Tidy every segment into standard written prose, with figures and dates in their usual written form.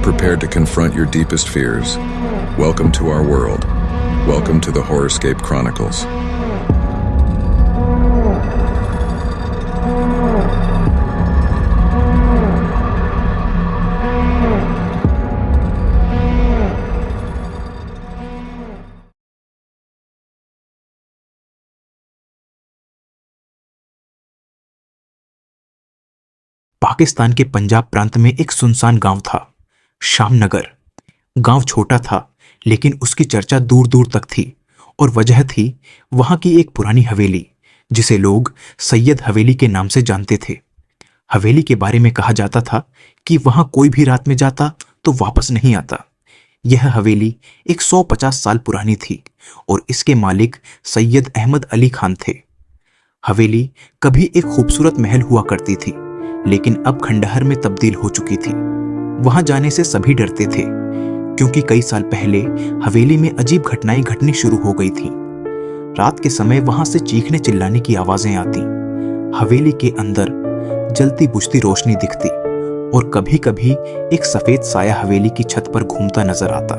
prepared to confront your deepest fears, welcome to our world. Welcome to the Horrorscape Chronicles. Pakistan के पंजाब प्रांत में एक सुनसान गांव था, शामनगर। गांव छोटा था, लेकिन उसकी चर्चा दूर दूर तक थी और वजह थी वहां की एक पुरानी हवेली, जिसे लोग सैयद हवेली के नाम से जानते थे। हवेली के बारे में कहा जाता था कि वहां कोई भी रात में जाता तो वापस नहीं आता। यह हवेली 150 साल पुरानी थी और इसके मालिक सैयद अहमद अली खान थे। हवेली कभी एक खूबसूरत महल हुआ करती थी, लेकिन अब खंडहर में तब्दील हो चुकी थी। वहां जाने से सभी डरते थे, क्योंकि कई साल पहले हवेली में अजीब घटनाएं घटनी शुरू हो गई थी। रात के समय वहां से चीखने चिल्लाने की आवाजें आती, हवेली के अंदर जलती बुझती रोशनी दिखती और कभी कभी एक सफेद साया हवेली की छत पर घूमता नजर आता।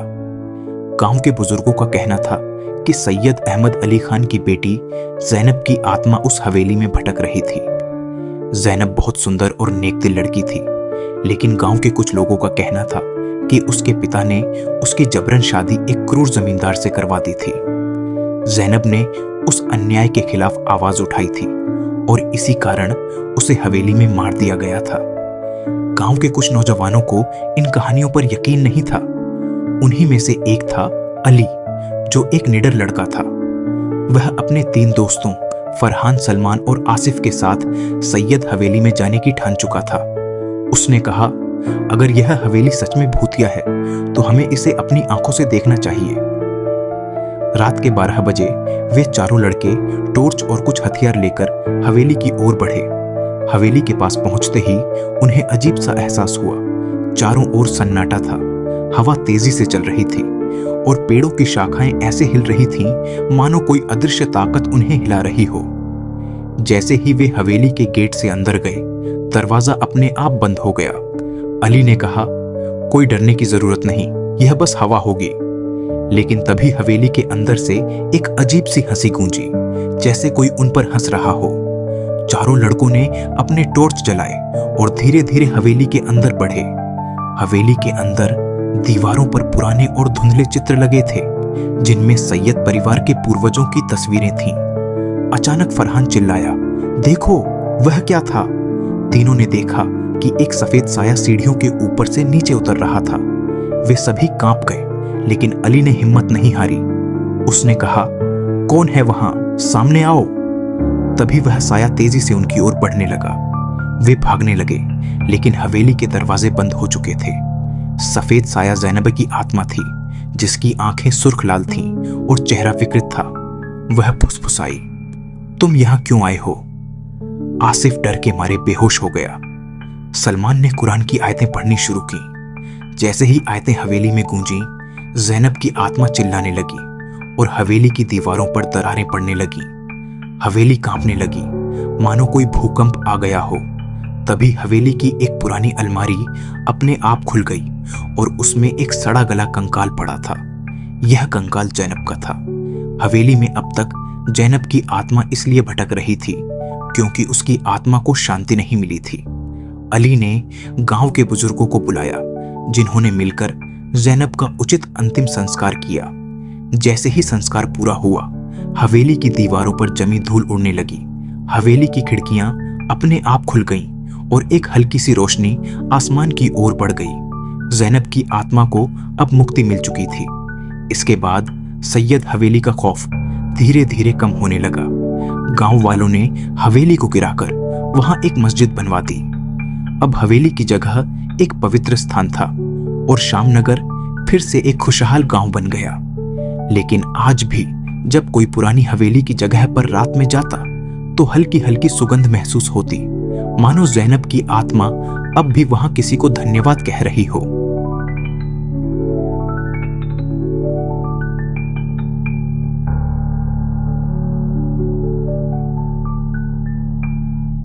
गांव के बुजुर्गों का कहना था कि सैयद अहमद अली खान की बेटी जैनब की आत्मा उस हवेली में भटक रही थी। जैनब बहुत सुंदर और नेक दिल लड़की थी, लेकिन गांव के कुछ लोगों का कहना था कि उसके पिता ने उसकी जबरन शादी एक क्रूर जमींदार से करवा दी थी। जैनब ने उस अन्याय के खिलाफ आवाज उठाई थी और इसी कारण उसे हवेली में मार दिया गया था। गांव के कुछ नौजवानों को इन कहानियों पर यकीन नहीं था। उन्हीं में से एक था अली, जो एक निडर लड़का था। वह अपने 3 दोस्तों फरहान, सलमान और आसिफ के साथ सैयद हवेली में जाने की ठान चुका था। उसने कहा, अगर यह हवेली सच में भूतिया है तो हमें इसे अपनी आंखों से देखना चाहिए। रात के 12 बजे वे चारों लड़के टॉर्च और कुछ हथियार लेकर हवेली की ओर बढ़े। हवेली के पास पहुंचते ही उन्हें अजीब सा एहसास हुआ। चारों ओर सन्नाटा था, हवा तेजी से चल रही थी और पेड़ों की शाखाएं ऐसे हिल रही थीं मानो कोई अदृश्य ताकत उन्हें हिला रही हो। जैसे ही वे हवेली के गेट से अंदर गए, दरवाजा अपने आप बंद हो गया। अली ने कहा, कोई डरने की जरूरत नहीं, यह बस हवा होगी। लेकिन तभी हवेली के अंदर से एक अजीब सी हंसी गूंजी, जैसे कोई उन पर हंस रहा हो। चारों लड़कों ने अपने टॉर्च जलाए और धीरे धीरे हवेली के अंदर बढ़े। हवेली के अंदर दीवारों पर पुराने और धुंधले चित्र लगे थे, जिनमें सैयद परिवार के पूर्वजों की तस्वीरें थीं। अचानक फरहान चिल्लाया, देखो, वह क्या था? तीनों ने देखा कि एक सफेद साया सीढ़ियों के ऊपर से नीचे उतर रहा था। वे सभी कांप गए, लेकिन अली ने हिम्मत नहीं हारी। उसने कहा, कौन है वहां? सामने आओ। तभी वह साया तेजी से उनकी ओर बढ़ने लगा। वे भागने लगे, लेकिन हवेली के दरवाजे बंद हो चुके थे। सफेद साया जैनब की आत्मा थी, जिसकी आंखें सुर्ख लाल थीं और चेहरा विकृत था। वह फुसफुसाई, तुम यहां क्यों आए हो? आसिफ डर के मारे बेहोश हो गया। सलमान ने कुरान की आयतें पढ़नी शुरू की। जैसे ही आयतें हवेली में गूंजी, जैनब की आत्मा चिल्लाने लगी और हवेली की दीवारों पर दरारें पड़ने लगी। हवेली कांपने लगी, मानो कोई भूकंप आ गया हो। तभी हवेली की एक पुरानी अलमारी अपने आप खुल गई और उसमें एक सड़ा गला कंकाल पड़ा था। यह कंकाल जैनब का था। हवेली में अब तक जैनब की आत्मा इसलिए भटक रही थी क्योंकि उसकी आत्मा को शांति नहीं मिली थी। अली ने गांव के बुजुर्गों को बुलाया, जिन्होंने मिलकर जैनब का उचित अंतिम संस्कार किया। जैसे ही संस्कार पूरा हुआ, हवेली की दीवारों पर जमी धूल उड़ने लगी। हवेली की खिड़कियां अपने आप खुल गईं और एक हल्की सी रोशनी आसमान की ओर बढ़ गई। जैनब की आत्मा को अब मुक्ति मिल चुकी थी। इसके बाद सैयद हवेली का खौफ धीरे धीरे कम होने लगा। गांव वालों ने हवेली को गिराकर वहां एक मस्जिद बनवा दी। अब हवेली की जगह एक पवित्र स्थान था और शामनगर फिर से एक खुशहाल गांव बन गया। लेकिन आज भी जब कोई पुरानी हवेली की जगह पर रात में जाता तो हल्की हल्की सुगंध महसूस होती, मानो जैनब की आत्मा अब भी वहां किसी को धन्यवाद कह रही हो।